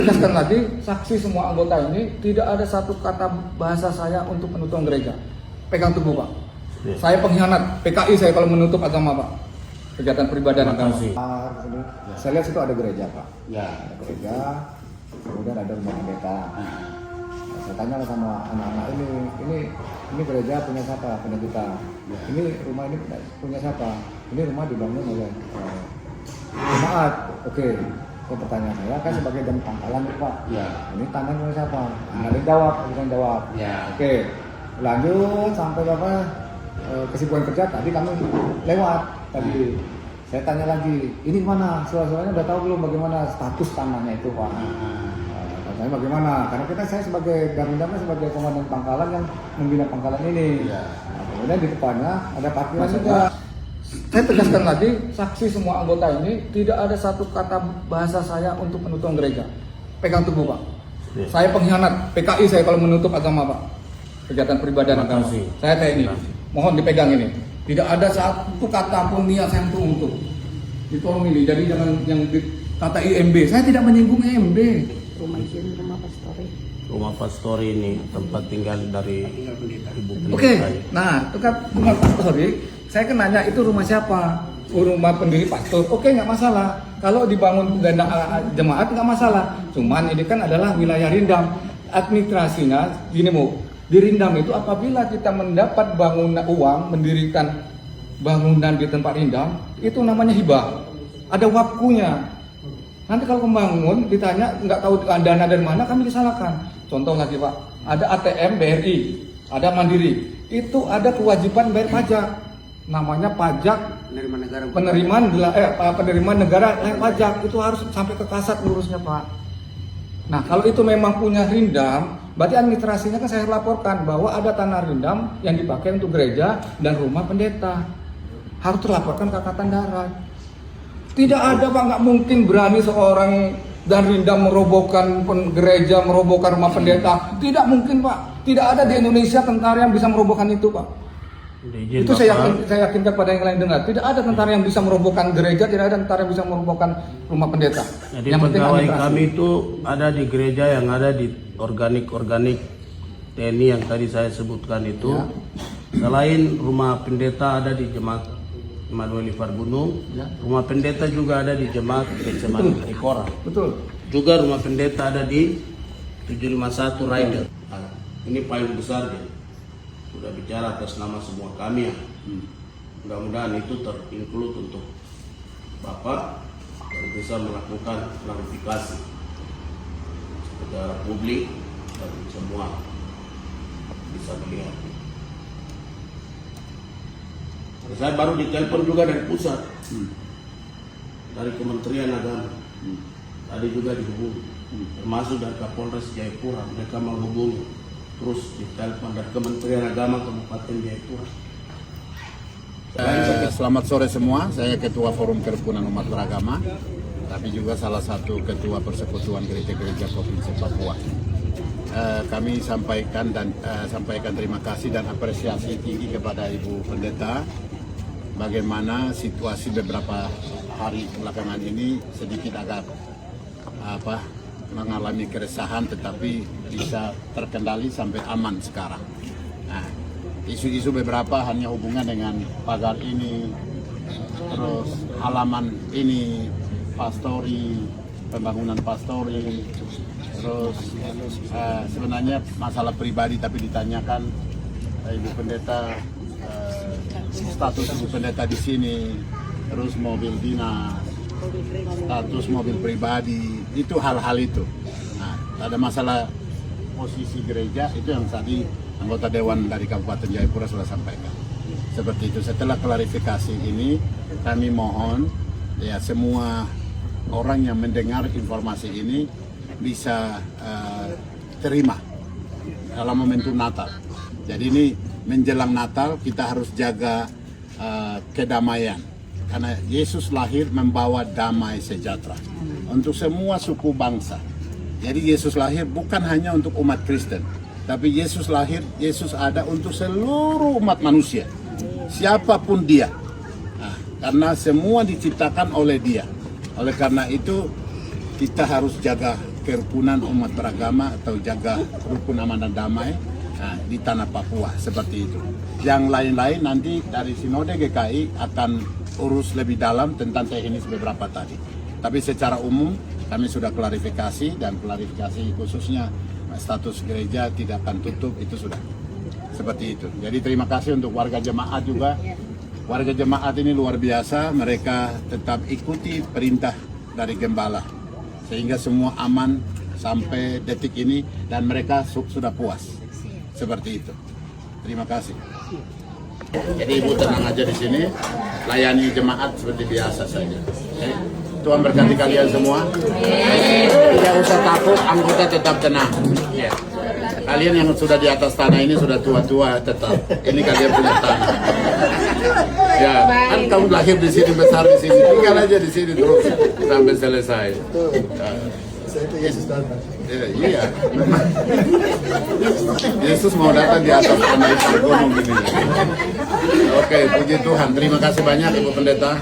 Tegaskan lagi, saksi semua anggota ini tidak ada satu kata bahasa saya untuk penutupan gereja. Pegang teguh Pak. Ya. Saya pengkhianat PKI saya kalau menutup agama Pak. Kegiatan peribadahan agama. Saya lihat situ ada gereja Pak. Ya. Ada gereja, kemudian ada rumah pendeta. Saya tanya sama anak-anak ini gereja punya siapa? Punya kita. Ini rumah ini punya siapa? Ini rumah dibangun oleh jemaat. Oke. Pertanyaan saya kan sebagai dan pangkalan Pak. Ya. Ini tanah punya siapa? Ada yang jawab, bukan jawab. Ya. Oke. Lanjut sampai Bapak kesibukan kerja tadi kami lewat tadi. Saya tanya lagi, ini mana? Suara-suaranya udah tahu belum bagaimana status tanahnya itu Pak? Saya bagaimana? Karena saya sebagai Darindam sebagai komandan pangkalan yang membina pangkalan ini. Ya. Nah, kemudian di depannya ada parkiran juga. Saya tegaskan lagi, saksi semua anggota ini tidak ada satu kata bahasa saya untuk penutupan gereja. Pegang teguh Pak. Ya. Saya pengkhianat PKI saya kalau menutup agama Pak. Kegiatan peribadahan agama. Saya TNI. Mohon dipegang ini. Tidak ada satu kata pun niat saya untuk. Itu milih. Jadi jangan yang kata IMB. Saya tidak menyinggung IMB. Rumah izin, rumah pastori. Rumah pastori ini tempat tinggal dari ibu pendeta. Oke. Nah, itu kan rumah pastori. Saya kan nanya itu rumah siapa? Rumah pendiri pastor. Oke, nggak masalah. Kalau dibangun dana jemaat nggak masalah. Cuman ini kan adalah wilayah Rindam. Administrasinya gini Bu. Di Rindam itu apabila kita mendapat bangunan uang mendirikan bangunan di tempat Rindam itu namanya hibah. Ada waktunya. Nanti kalau membangun ditanya nggak tahu dana dari mana kami disalahkan. Contoh lagi Pak, ada ATM BRI, ada Mandiri. Itu ada kewajiban bayar pajak. Namanya pajak penerimaan negara pajak itu harus sampai ke kasat ngurusnya Pak. Nah kalau itu memang punya Rindam, berarti administrasinya kan saya laporkan bahwa ada tanah Rindam yang dipakai untuk gereja dan rumah pendeta harus terlaporkan ke Angkatan Darat. Tidak ada Pak, nggak mungkin berani seorang dan Rindam merobohkan gereja, merobohkan rumah pendeta. Tidak mungkin Pak. Tidak ada di Indonesia tentara yang bisa merobohkan itu Pak. Izin, Itu saya yakinkan pada yang lain dengar. Tidak ada tentara yang bisa merobohkan gereja, tidak ada tentara yang bisa merobohkan rumah pendeta. Jadi yang penting pegawai administrasi. kami itu ada di gereja yang ada di organik TNI yang tadi saya sebutkan itu. Ya. Selain rumah pendeta ada di jemaat Immanuel Ifar Gunung, Ya. rumah pendeta juga ada di jemaat Getsemani Ikora. Betul. Juga rumah pendeta ada di 751 Rider. Nah, ini payung besar dia. Sudah bicara atas nama semua kami ya. Mudah-mudahan itu terinclude untuk Bapak dan bisa melakukan klarifikasi kepada publik dan semua bisa melihat. Saya baru ditelepon juga dari pusat, dari Kementerian Agama. Tadi juga dihubungi, termasuk dari Kapolres Jayapura. Mereka menghubungi terus ditelepon dari Kementerian Agama Kabupaten Jayapura. Selamat sore semua, saya Ketua Forum Kerukunan Umat Beragama, tapi juga salah satu Ketua Persekutuan Gereja-Gereja Provinsi Papua. Kami sampaikan terima kasih dan apresiasi tinggi kepada Ibu Pendeta. Bagaimana situasi beberapa hari belakangan ini sedikit agak mengalami keresahan, tetapi bisa terkendali sampai aman sekarang. Nah, isu-isu beberapa hanya hubungan dengan pagar ini, terus halaman ini, pastori, pembangunan pastori, terus sebenarnya masalah pribadi tapi ditanyakan Ibu Pendeta, status Ibu Pendeta di sini, terus mobil dinas, status mobil pribadi, itu hal-hal itu. Nah, ada masalah posisi gereja itu yang tadi anggota Dewan dari Kabupaten Jayapura sudah sampaikan. Seperti itu. Setelah klarifikasi ini, kami mohon ya semua orang yang mendengar informasi ini bisa terima dalam momentum Natal. Jadi ini menjelang Natal kita harus jaga kedamaian. Karena Yesus lahir membawa damai sejahtera untuk semua suku bangsa. Jadi Yesus lahir bukan hanya untuk umat Kristen, tapi Yesus lahir, Yesus ada untuk seluruh umat manusia, siapapun dia. Nah, karena semua diciptakan oleh Dia. Oleh karena itu kita harus jaga kerukunan umat beragama atau jaga rukun aman dan damai di tanah Papua, seperti itu. Yang lain-lain nanti dari Sinode GKI akan urus lebih dalam tentang teknis beberapa tadi. Tapi secara umum kami sudah klarifikasi, dan klarifikasi khususnya status gereja tidak akan tutup, itu sudah seperti itu. Jadi terima kasih untuk warga jemaat juga. Warga jemaat ini luar biasa, mereka tetap ikuti perintah dari gembala sehingga semua aman sampai detik ini, dan mereka sudah puas. Seperti itu. Terima kasih. Jadi ibu tenang aja di sini, layani jemaat seperti biasa saja. Tuhan berkati kalian semua. Tidak usah takut, anggota tetap tenang. Ya. Kalian yang sudah di atas tanah ini sudah tua-tua tetap. Ini kalian punya tanah. Ya, kan kamu lahir di sini, besar di sini, tinggal aja di sini terus sampai selesai. Iya. Yesus mau datang di atas tanah itu gunung gini. Oke, puji Tuhan. Terima kasih banyak Ibu Pendeta.